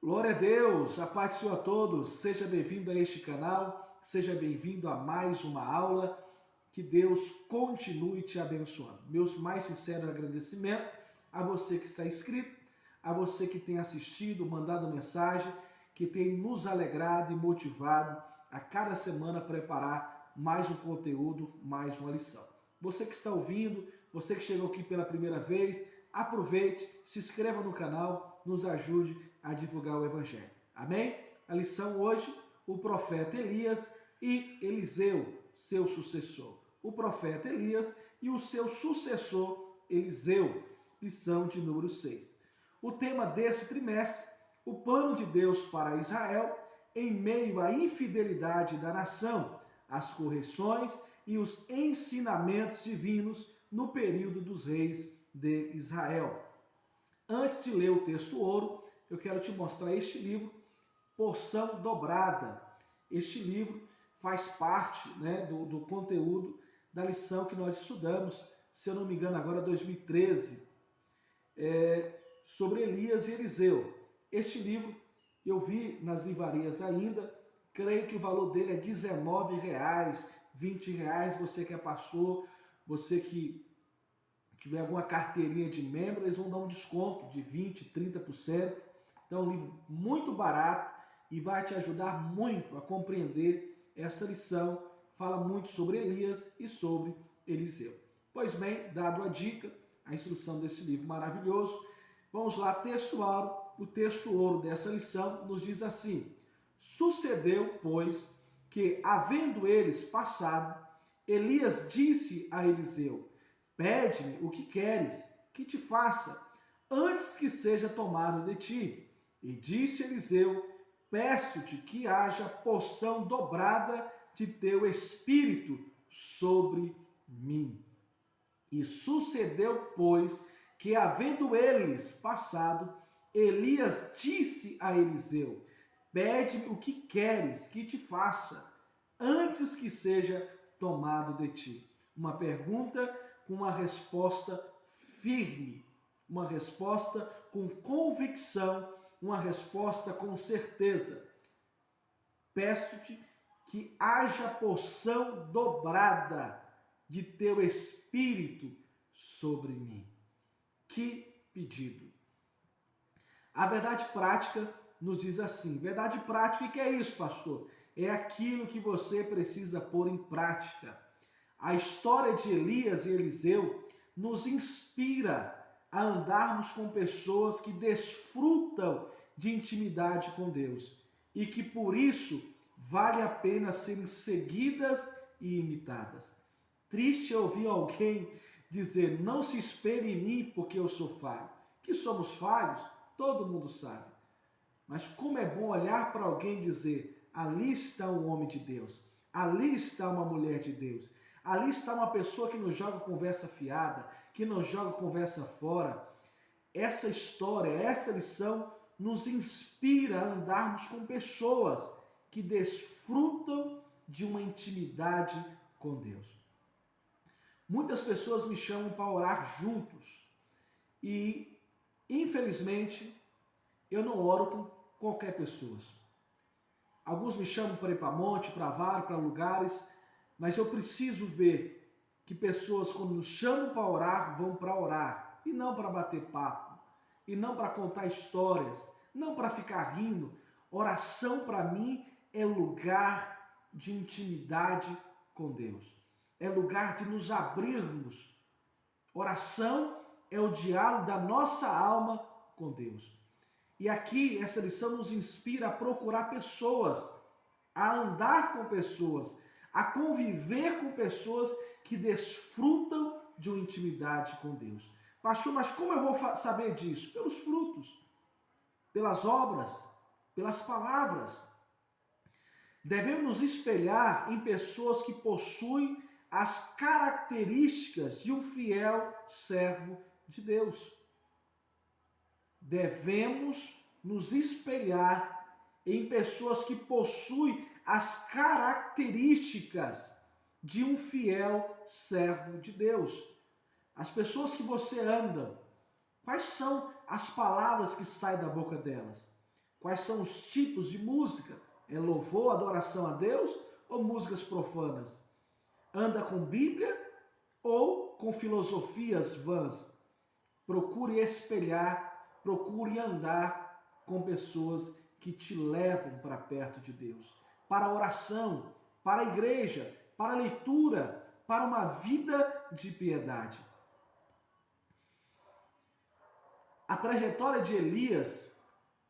Glória a Deus, a paz do Senhor a todos, seja bem-vindo a este canal, seja bem-vindo a mais uma aula, que Deus continue te abençoando. Meus mais sinceros agradecimentos a você que está inscrito, a você que tem assistido, mandado mensagem, que tem nos alegrado e motivado a cada semana preparar mais um conteúdo, mais uma lição. Você que está ouvindo, você que chegou aqui pela primeira vez, aproveite, se inscreva no canal, nos ajude a divulgar o Evangelho. Amém? A lição hoje, o profeta Elias e Eliseu, seu sucessor. O profeta Elias e o seu sucessor Eliseu, lição de número 6. O tema desse trimestre, o plano de Deus para Israel em meio à infidelidade da nação, as correções e os ensinamentos divinos no período dos reis de Israel. Antes de ler o texto ouro, eu quero te mostrar este livro, Porção Dobrada. Este livro faz parte, do conteúdo da lição que nós estudamos, se eu não me engano agora 2013, sobre Elias e Eliseu. Este livro eu vi nas livrarias ainda, creio que o valor dele é R$19, R$20, você que é pastor, você que tiver alguma carteirinha de membro, eles vão dar um desconto de 20%, 30%. Então é um livro muito barato e vai te ajudar muito a compreender esta lição. Fala muito sobre Elias e sobre Eliseu. Pois bem, dado a dica, a instrução desse livro maravilhoso, vamos lá, texto ouro. O texto ouro dessa lição nos diz assim: sucedeu, pois, que, havendo eles passado, Elias disse a Eliseu: pede-me o que queres que te faça, antes que seja tomado de ti. E disse Eliseu: peço-te que haja porção dobrada de teu espírito sobre mim. E sucedeu, pois, que, havendo eles passado, Elias disse a Eliseu: pede-me o que queres que te faça, antes que seja tomado de ti. Uma pergunta com uma resposta firme, uma resposta com convicção, uma resposta com certeza. Peço-te que haja porção dobrada de teu espírito sobre mim. Que pedido! A verdade prática nos diz assim. Verdade prática, o que é isso, pastor? É aquilo que você precisa pôr em prática. A história de Elias e Eliseu nos inspira a andarmos com pessoas que desfrutam de intimidade com Deus e que por isso vale a pena serem seguidas e imitadas. Triste é ouvir alguém dizer: não se espelhe em mim porque eu sou falho. Que somos falhos, todo mundo sabe. Mas como é bom olhar para alguém e dizer: ali está um homem de Deus, ali está uma mulher de Deus, ali está uma pessoa que não joga conversa fiada, que não joga conversa fora. Essa história, essa lição nos inspira a andarmos com pessoas que desfrutam de uma intimidade com Deus. Muitas pessoas me chamam para orar juntos e, infelizmente, eu não oro com qualquer pessoa. Alguns me chamam para ir para monte, para vale, para lugares, mas eu preciso ver que pessoas, quando nos chamam para orar, vão para orar, e não para bater papo, e não para contar histórias, não para ficar rindo. Oração para mim é lugar de intimidade com Deus, é lugar de nos abrirmos. Oração é o diálogo da nossa alma com Deus. E aqui essa lição nos inspira a procurar pessoas, a andar com pessoas, a conviver com pessoas que desfrutam de uma intimidade com Deus. Pastor, mas como eu vou saber disso? Pelos frutos, pelas obras, pelas palavras. Devemos nos espelhar em pessoas que possuem as características de um fiel servo de Deus. Devemos nos espelhar em pessoas que possuem as características de um fiel servo de Deus. As pessoas que você anda, quais são as palavras que saem da boca delas? Quais são os tipos de música? É louvor, adoração a Deus ou músicas profanas? Anda com Bíblia ou com filosofias vãs? Procure espelhar, procure andar com pessoas que te levam para perto de Deus, para a oração, para a igreja, para a leitura, para uma vida de piedade. A trajetória de Elias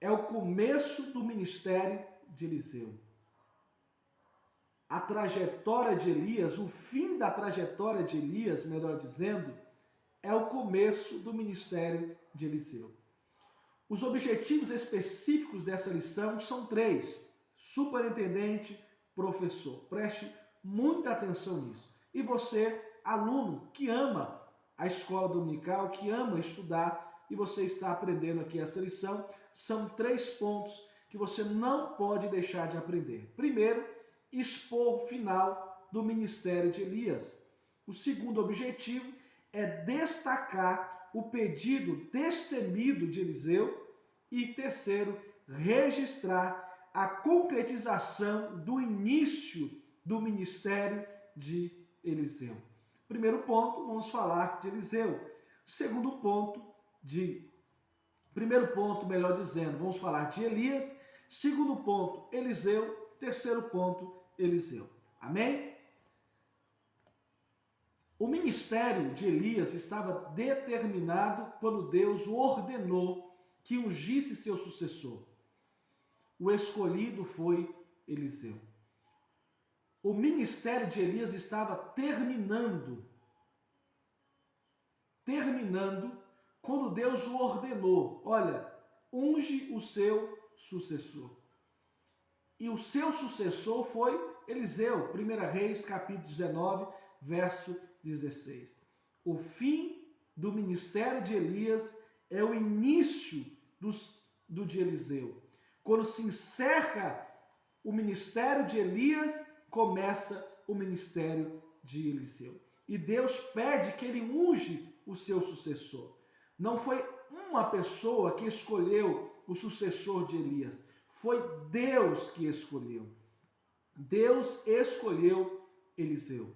é o começo do ministério de Eliseu. A trajetória de Elias, o fim da trajetória de Elias, melhor dizendo, é o começo do ministério de Eliseu. Os objetivos específicos dessa lição são 3. Superintendente, professor. Preste muita atenção nisso. E você, aluno que ama a escola dominical, que ama estudar, e você está aprendendo aqui essa lição, são 3 pontos que você não pode deixar de aprender. Primeiro, expor o final do ministério de Elias. O segundo objetivo é destacar o pedido destemido de Eliseu. E terceiro, registrar a concretização do início do ministério de Eliseu. Primeiro ponto, vamos falar de Eliseu. Primeiro ponto, melhor dizendo, vamos falar de Elias. Segundo ponto, Eliseu. Terceiro ponto, Eliseu. Amém? O ministério de Elias estava determinado quando Deus o ordenou que ungisse seu sucessor. O escolhido foi Eliseu. O ministério de Elias estava terminando quando Deus o ordenou. Olha, unge o seu sucessor. E o seu sucessor foi Eliseu. 1 Reis, capítulo 19, verso 16. O fim do ministério de Elias é o início do de Eliseu. Quando se encerra o ministério de Elias, começa o ministério de Eliseu. E Deus pede que ele unge o seu sucessor. Não foi uma pessoa que escolheu o sucessor de Elias, foi Deus que escolheu. Deus escolheu Eliseu.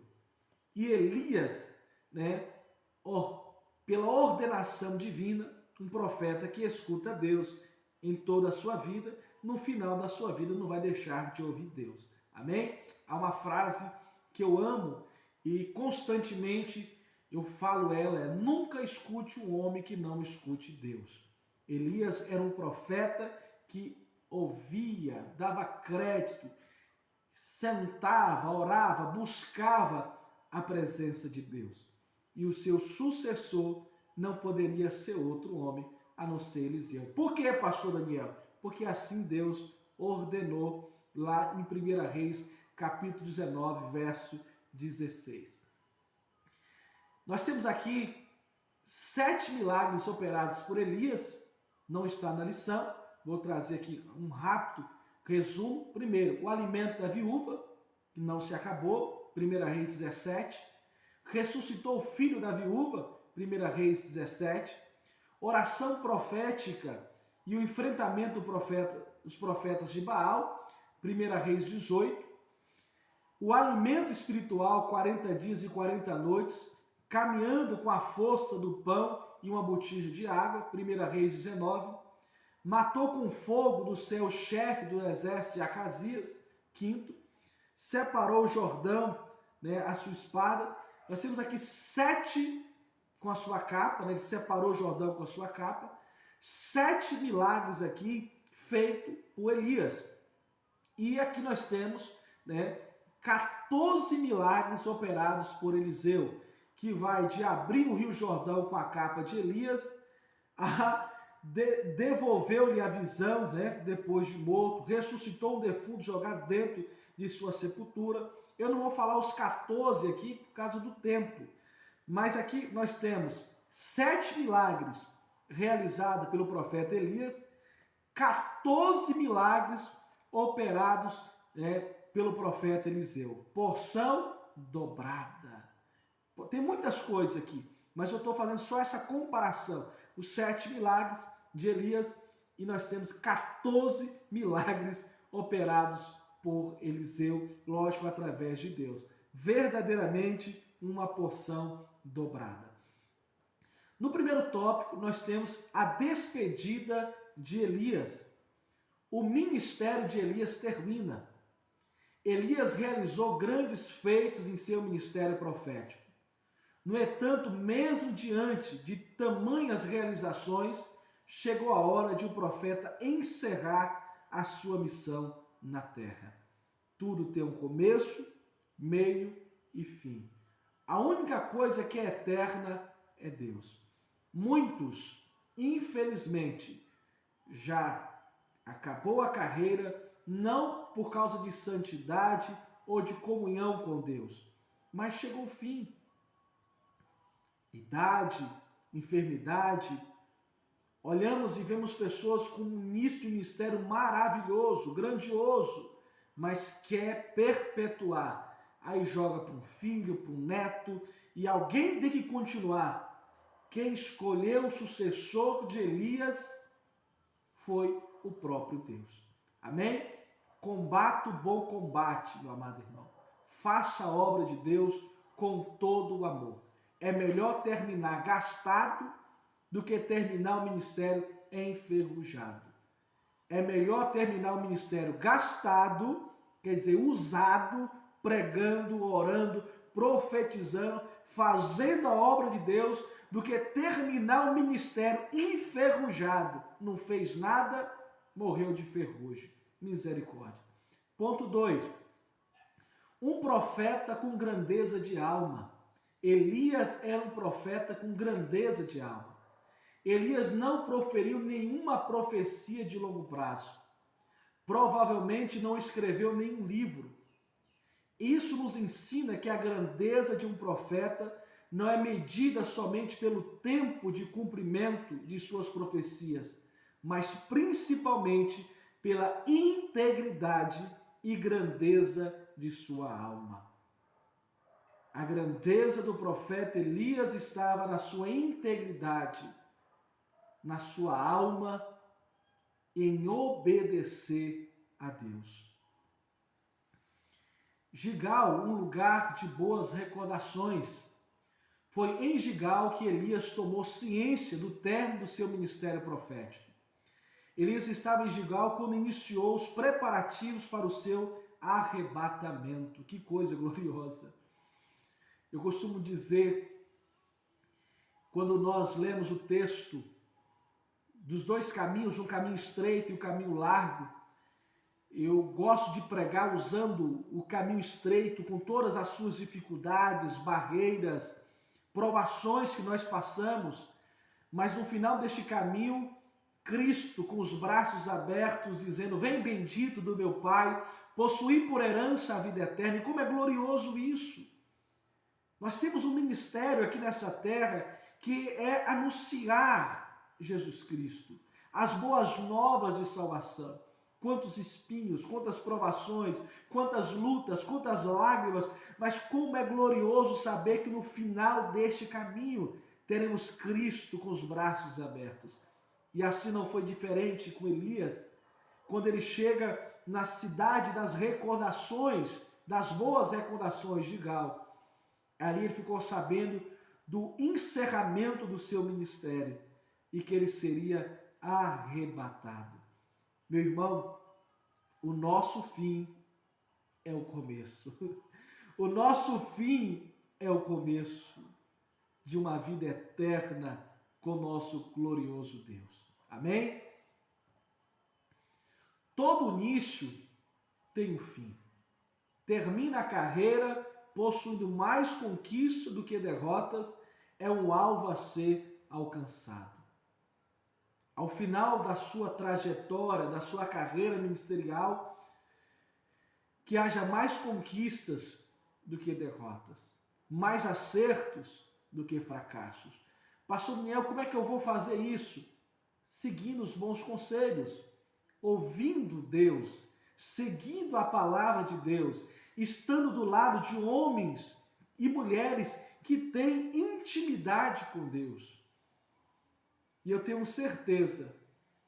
E Elias, pela ordenação divina, um profeta que escuta Deus em toda a sua vida, no final da sua vida não vai deixar de ouvir Deus. Amém? Há uma frase que eu amo e constantemente eu falo ela, nunca escute um homem que não escute Deus. Elias era um profeta que ouvia, dava crédito, sentava, orava, buscava a presença de Deus. E o seu sucessor não poderia ser outro homem a não ser Eliseu. Por que, pastor Daniel? Porque assim Deus ordenou lá em 1 Reis, capítulo 19, verso 16. Nós temos aqui 7 milagres operados por Elias, não está na lição, vou trazer aqui um rápido resumo. Primeiro, o alimento da viúva, que não se acabou, 1 Reis 17. Ressuscitou o filho da viúva, 1 Reis 17. Oração profética e o enfrentamento dos profetas de Baal, 1 Reis 18. O alimento espiritual, 40 dias e 40 noites, caminhando com a força do pão e uma botija de água, 1 Reis 19. Matou com fogo do céu o chefe do exército de Acasias, 5. Separou o Jordão, a sua espada. Nós temos aqui 7 com a sua capa, ele separou o Jordão com a sua capa. 7 milagres aqui feitos por Elias. E aqui nós temos 14 milagres operados por Eliseu, que vai de abrir o rio Jordão com a capa de Elias, a devolveu-lhe a visão, depois de morto, ressuscitou um defunto jogado dentro de sua sepultura. Eu não vou falar os 14 aqui por causa do tempo, mas aqui nós temos 7 milagres realizados pelo profeta Elias, 14 milagres operados pelo profeta Eliseu. Porção dobrada. Tem muitas coisas aqui, mas eu estou fazendo só essa comparação. Os 7 milagres de Elias e nós temos 14 milagres operados por Eliseu, lógico, através de Deus. Verdadeiramente uma porção dobrada. No primeiro tópico, nós temos a despedida de Elias. O ministério de Elias termina. Elias realizou grandes feitos em seu ministério profético. No entanto, mesmo diante de tamanhas realizações, chegou a hora de o profeta encerrar a sua missão na terra. Tudo tem um começo, meio e fim. A única coisa que é eterna é Deus. Muitos, infelizmente, já acabou a carreira não por causa de santidade ou de comunhão com Deus, mas chegou o fim. Idade, enfermidade. Olhamos e vemos pessoas com um início de ministério maravilhoso, grandioso, mas quer perpetuar. Aí joga para um filho, para um neto, e alguém tem que continuar. Quem escolheu o sucessor de Elias foi o próprio Deus. Amém? Combata o bom combate, meu amado irmão. Faça a obra de Deus com todo o amor. É melhor terminar gastado do que terminar o ministério enferrujado. É melhor terminar o ministério gastado, quer dizer, usado, pregando, orando, profetizando, fazendo a obra de Deus, do que terminar o ministério enferrujado. Não fez nada, morreu de ferrugem. Misericórdia. Ponto 2. Um profeta com grandeza de alma. Elias era um profeta com grandeza de alma. Elias não proferiu nenhuma profecia de longo prazo. Provavelmente não escreveu nenhum livro. Isso nos ensina que a grandeza de um profeta não é medida somente pelo tempo de cumprimento de suas profecias, mas principalmente pela integridade e grandeza de sua alma. A grandeza do profeta Elias estava na sua integridade, na sua alma, em obedecer a Deus. Gigal, um lugar de boas recordações. Foi em Gigal que Elias tomou ciência do término do seu ministério profético. Elias estava em Gigal quando iniciou os preparativos para o seu arrebatamento. Que coisa gloriosa! Eu costumo dizer, quando nós lemos o texto dos dois caminhos, um caminho estreito e um caminho largo, eu gosto de pregar usando o caminho estreito, com todas as suas dificuldades, barreiras, provações que nós passamos, mas no final deste caminho, Cristo com os braços abertos, dizendo: vem bendito do meu Pai, possuí por herança a vida eterna. E como é glorioso isso! Nós temos um ministério aqui nessa terra que é anunciar Jesus Cristo, as boas novas de salvação. Quantos espinhos, quantas provações, quantas lutas, quantas lágrimas, mas como é glorioso saber que no final deste caminho teremos Cristo com os braços abertos. E assim não foi diferente com Elias, quando ele chega na cidade das recordações, das boas recordações de Gigal. Ali ele ficou sabendo do encerramento do seu ministério e que ele seria arrebatado. Meu irmão, o nosso fim é o começo. O nosso fim é o começo de uma vida eterna com o nosso glorioso Deus. Amém? Todo início tem um fim. Termina a carreira possuindo mais conquistas do que derrotas, é um alvo a ser alcançado. Ao final da sua trajetória, da sua carreira ministerial, que haja mais conquistas do que derrotas, mais acertos do que fracassos. Pastor Daniel, como é que eu vou fazer isso? Seguindo os bons conselhos, ouvindo Deus, seguindo a palavra de Deus, estando do lado de homens e mulheres que têm intimidade com Deus. E eu tenho certeza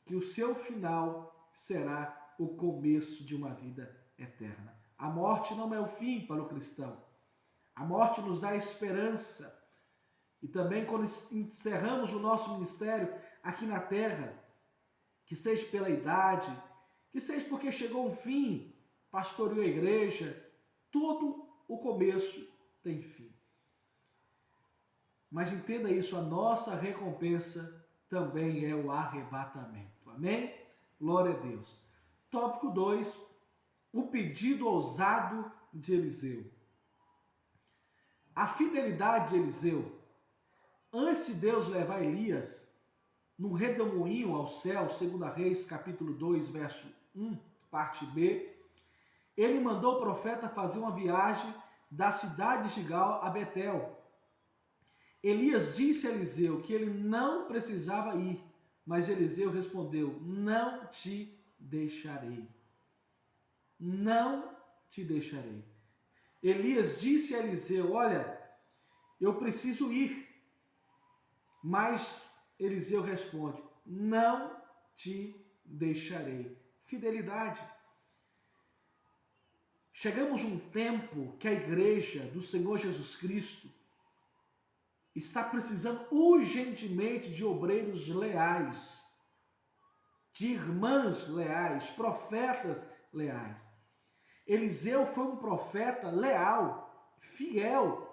que o seu final será o começo de uma vida eterna. A morte não é o fim para o cristão. A morte nos dá esperança. E também quando encerramos o nosso ministério aqui na terra, que seja pela idade, que seja porque chegou um fim, pastoreou a igreja, tudo o começo tem fim. Mas entenda isso, a nossa recompensa também é o arrebatamento. Amém? Glória a Deus. Tópico 2, o pedido ousado de Eliseu. A fidelidade de Eliseu, antes de Deus levar Elias no redemoinho ao céu, 2 Reis, capítulo 2, verso 1, parte B, ele mandou o profeta fazer uma viagem da cidade de Gigal a Betel. Elias disse a Eliseu que ele não precisava ir, mas Eliseu respondeu: não te deixarei. Não te deixarei. Elias disse a Eliseu: olha, eu preciso ir. Mas Eliseu responde: não te deixarei. Fidelidade. Chegamos a um tempo que a igreja do Senhor Jesus Cristo está precisando urgentemente de obreiros leais, de irmãs leais, profetas leais. Eliseu foi um profeta leal, fiel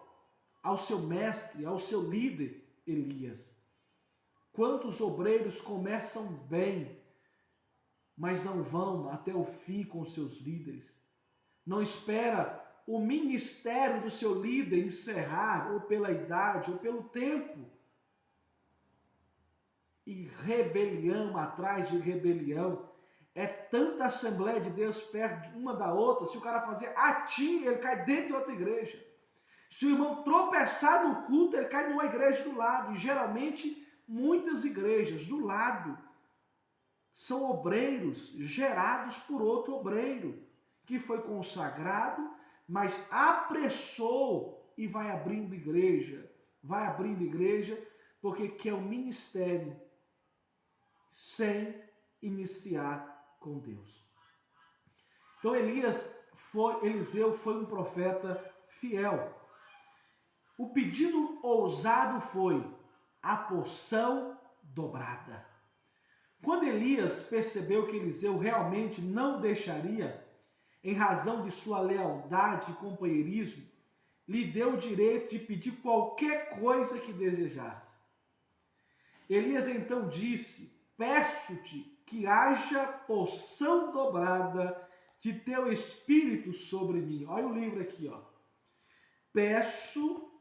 ao seu mestre, ao seu líder Elias. Quantos obreiros começam bem, mas não vão até o fim com seus líderes? Não espera o ministério do seu líder encerrar, ou pela idade, ou pelo tempo. E rebelião atrás de rebelião. É tanta Assembleia de Deus perto uma da outra, se o cara fazer atim, ele cai dentro de outra igreja. Se o irmão tropeçar no culto, ele cai numa igreja do lado. E geralmente, muitas igrejas do lado são obreiros gerados por outro obreiro, que foi consagrado, mas apressou e vai abrindo igreja, porque quer um ministério sem iniciar com Deus. Então Eliseu foi um profeta fiel. O pedido ousado foi a porção dobrada. Quando Elias percebeu que Eliseu realmente não deixaria, em razão de sua lealdade e companheirismo, lhe deu o direito de pedir qualquer coisa que desejasse. Elias então disse: peço-te que haja porção dobrada de teu espírito sobre mim. Olha o livro aqui, ó. Peço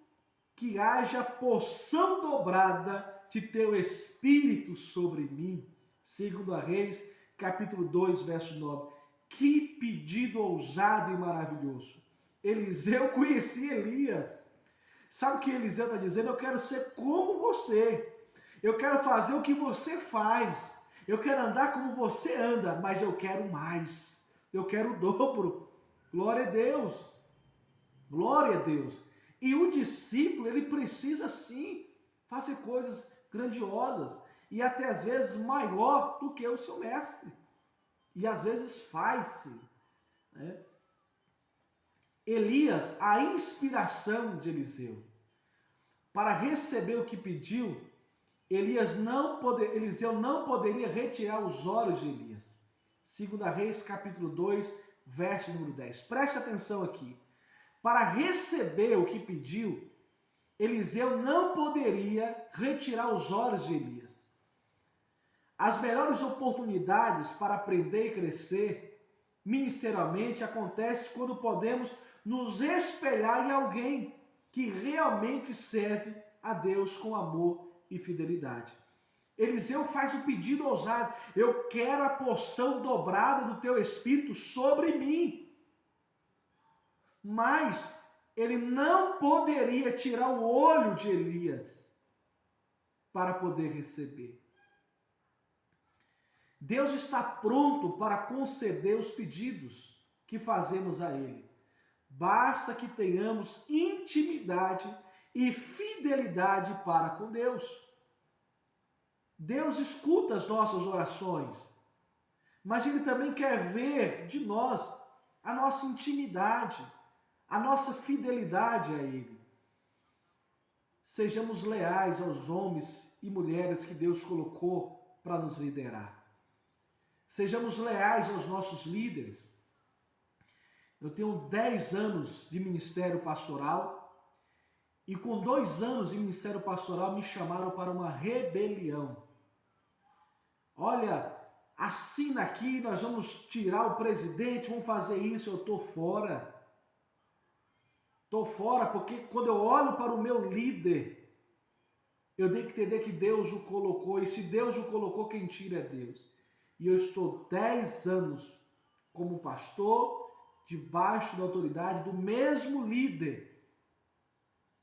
que haja porção dobrada de teu espírito sobre mim. 2 Reis, capítulo 2, verso 9. Que pedido ousado e maravilhoso. Eliseu conhecia Elias. Sabe o que Eliseu está dizendo? Eu quero ser como você. Eu quero fazer o que você faz. Eu quero andar como você anda, mas eu quero mais. Eu quero o dobro. Glória a Deus. Glória a Deus. E o discípulo, ele precisa sim fazer coisas grandiosas e até às vezes maior do que o seu mestre. E às vezes faz-se. Né? Elias, a inspiração de Eliseu, para receber o que pediu, Eliseu não poderia retirar os olhos de Elias. 2 Reis, capítulo 2, verso número 10. Preste atenção aqui. Para receber o que pediu, Eliseu não poderia retirar os olhos de Elias. As melhores oportunidades para aprender e crescer ministerialmente acontecem quando podemos nos espelhar em alguém que realmente serve a Deus com amor e fidelidade. Eliseu faz o pedido ousado: eu quero a porção dobrada do teu espírito sobre mim. Mas ele não poderia tirar o olho de Elias para poder receber. Deus está pronto para conceder os pedidos que fazemos a Ele. Basta que tenhamos intimidade e fidelidade para com Deus. Deus escuta as nossas orações, mas Ele também quer ver de nós a nossa intimidade, a nossa fidelidade a Ele. Sejamos leais aos homens e mulheres que Deus colocou para nos liderar. Sejamos leais aos nossos líderes. Eu tenho 10 anos de ministério pastoral e com 2 anos de ministério pastoral me chamaram para uma rebelião. Olha, assina aqui, nós vamos tirar o presidente, vamos fazer isso, eu estou fora. Estou fora porque quando eu olho para o meu líder, eu tenho que entender que Deus o colocou, e se Deus o colocou, quem tira é Deus. E eu estou 10 anos como pastor, debaixo da autoridade do mesmo líder,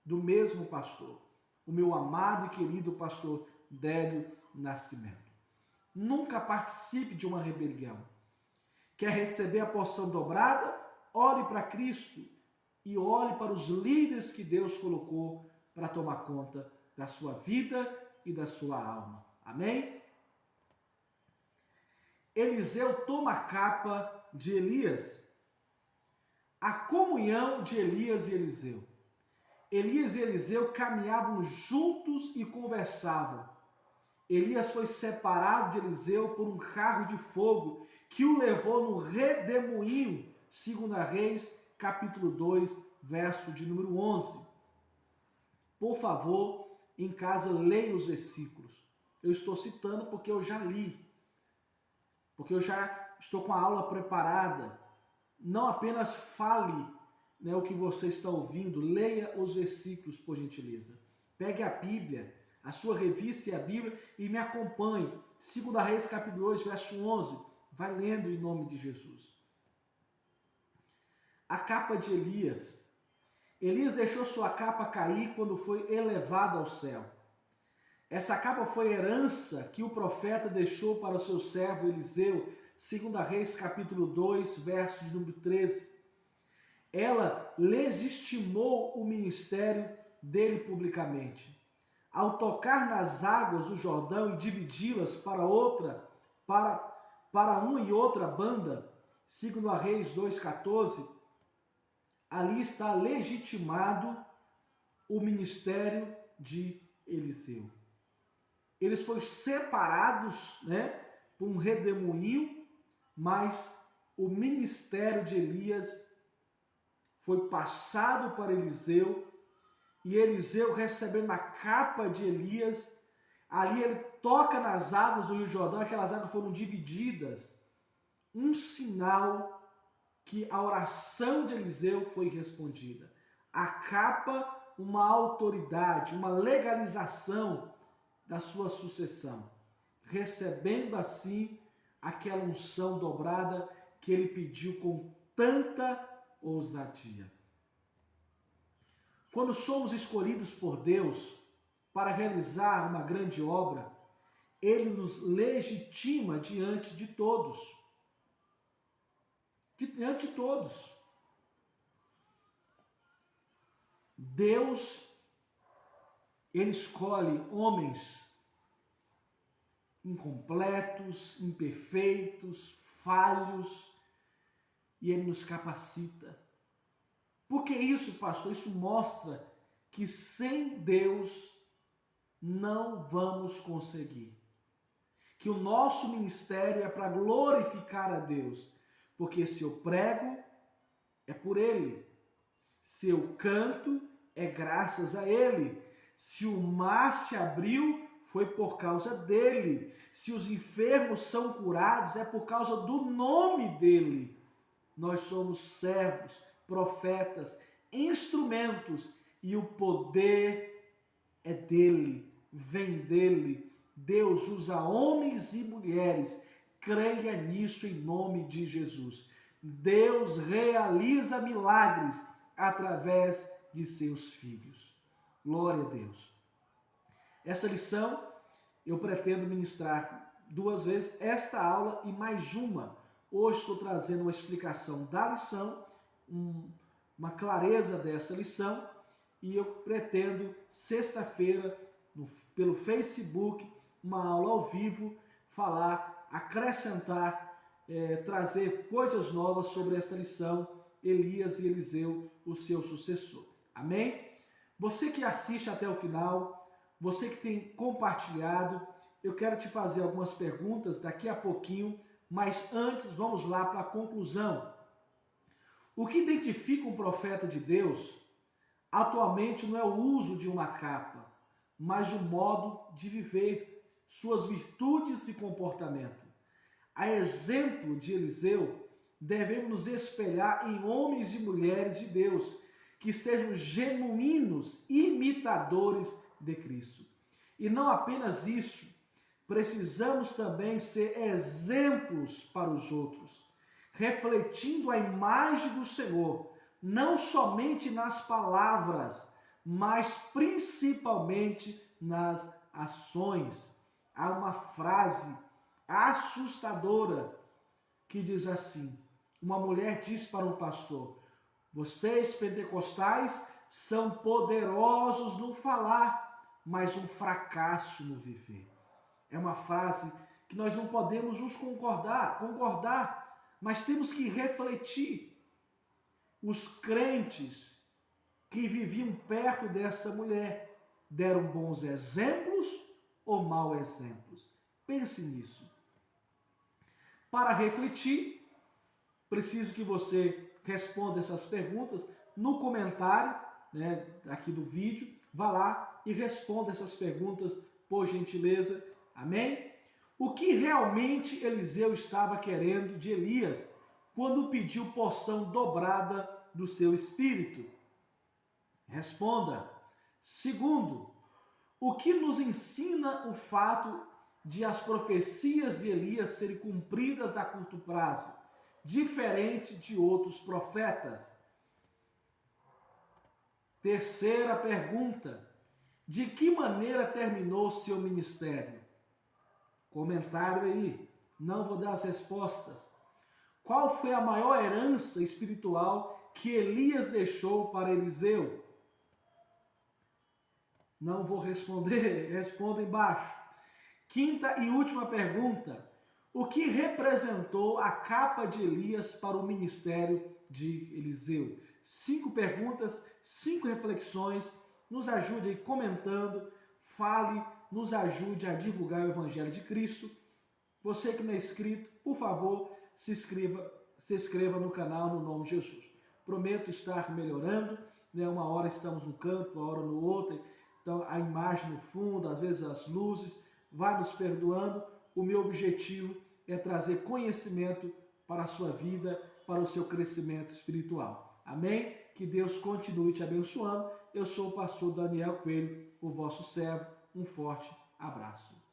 do mesmo pastor, o meu amado e querido pastor Délio Nascimento. Nunca participe de uma rebelião. Quer receber a porção dobrada? Ore para Cristo e ore para os líderes que Deus colocou para tomar conta da sua vida e da sua alma. Amém? Eliseu toma a capa de Elias. A comunhão de Elias e Eliseu. Elias e Eliseu caminhavam juntos e conversavam. Elias foi separado de Eliseu por um carro de fogo que o levou no redemoinho, 2 Reis, capítulo 2, verso de número 11. Por favor, em casa, leia os versículos. Eu estou citando porque eu já li, porque eu já estou com a aula preparada. Não apenas fale, né, o que você está ouvindo, leia os versículos, por gentileza. Pegue a Bíblia, a sua revista e a Bíblia e me acompanhe. 2 Reis, capítulo 2, verso 11. Vai lendo em nome de Jesus. A capa de Elias. Elias deixou sua capa cair quando foi elevado ao céu. Essa capa foi herança que o profeta deixou para o seu servo Eliseu, 2 Reis, capítulo 2, verso de número 13. Ela legitimou o ministério dele publicamente. Ao tocar nas águas do Jordão e dividi-las para uma e outra banda, 2 Reis 2,14, ali está legitimado o ministério de Eliseu. Eles foram separados, né, por um redemoinho, mas o ministério de Elias foi passado para Eliseu, e Eliseu, recebendo a capa de Elias, ali ele toca nas águas do Rio Jordão, aquelas águas foram divididas, um sinal que a oração de Eliseu foi respondida. A capa, uma autoridade, uma legalização da sua sucessão, recebendo assim aquela unção dobrada que ele pediu com tanta ousadia. Quando somos escolhidos por Deus para realizar uma grande obra, Ele nos legitima diante de todos. Diante de todos. Deus, Ele escolhe homens incompletos, imperfeitos, falhos, e Ele nos capacita. Por que isso, pastor? Isso mostra que sem Deus não vamos conseguir. Que o nosso ministério é para glorificar a Deus. Porque se eu prego, é por Ele. Se eu canto, é graças a Ele. Se o mar se abriu, foi por causa dele. Se os enfermos são curados, é por causa do nome dele. Nós somos servos, profetas, instrumentos, e o poder é dele, vem dele. Deus usa homens e mulheres, creia nisso em nome de Jesus. Deus realiza milagres através de seus filhos. Glória a Deus. Essa lição eu pretendo ministrar 2 vezes, esta aula e mais uma. Hoje estou trazendo uma explicação da lição, uma clareza dessa lição, e eu pretendo, sexta-feira, pelo Facebook, uma aula ao vivo, falar, acrescentar, trazer coisas novas sobre essa lição, Elias e Eliseu, o seu sucessor. Amém? Você que assiste até o final, você que tem compartilhado, eu quero te fazer algumas perguntas daqui a pouquinho, mas antes vamos lá para a conclusão. O que identifica um profeta de Deus atualmente não é o uso de uma capa, mas o modo de viver, suas virtudes e comportamento. A exemplo de Eliseu, devemos nos espelhar em homens e mulheres de Deus, que sejam genuínos imitadores de Cristo. E não apenas isso, precisamos também ser exemplos para os outros, refletindo a imagem do Senhor, não somente nas palavras, mas principalmente nas ações. Há uma frase assustadora que diz assim: uma mulher disse para um pastor: vocês pentecostais são poderosos no falar, mas um fracasso no viver. É uma frase que nós não podemos nos concordar, mas temos que refletir. Os crentes que viviam perto dessa mulher deram bons exemplos ou maus exemplos? Pense nisso. Para refletir, preciso que você responda essas perguntas no comentário, aqui do vídeo. Vá lá e responda essas perguntas, por gentileza. Amém? O que realmente Eliseu estava querendo de Elias quando pediu porção dobrada do seu espírito? Responda. Segundo, o que nos ensina o fato de as profecias de Elias serem cumpridas a curto prazo, diferente de outros profetas? Terceira pergunta, de que maneira terminou seu ministério? Comentário aí, não vou dar as respostas. Qual foi a maior herança espiritual que Elias deixou para Eliseu? Não vou responder, responda embaixo. Quinta e última pergunta, o que representou a capa de Elias para o ministério de Eliseu? 5 perguntas, 5 reflexões, nos ajude aí comentando, fale, nos ajude a divulgar o Evangelho de Cristo. Você que não é inscrito, por favor, se inscreva no canal no nome de Jesus. Prometo estar melhorando, uma hora estamos num canto, uma hora no outro, então a imagem no fundo, às vezes as luzes, vai nos perdoando. O meu objetivo é trazer conhecimento para a sua vida, para o seu crescimento espiritual. Amém? Que Deus continue te abençoando. Eu sou o pastor Daniel Coelho, o vosso servo. Um forte abraço.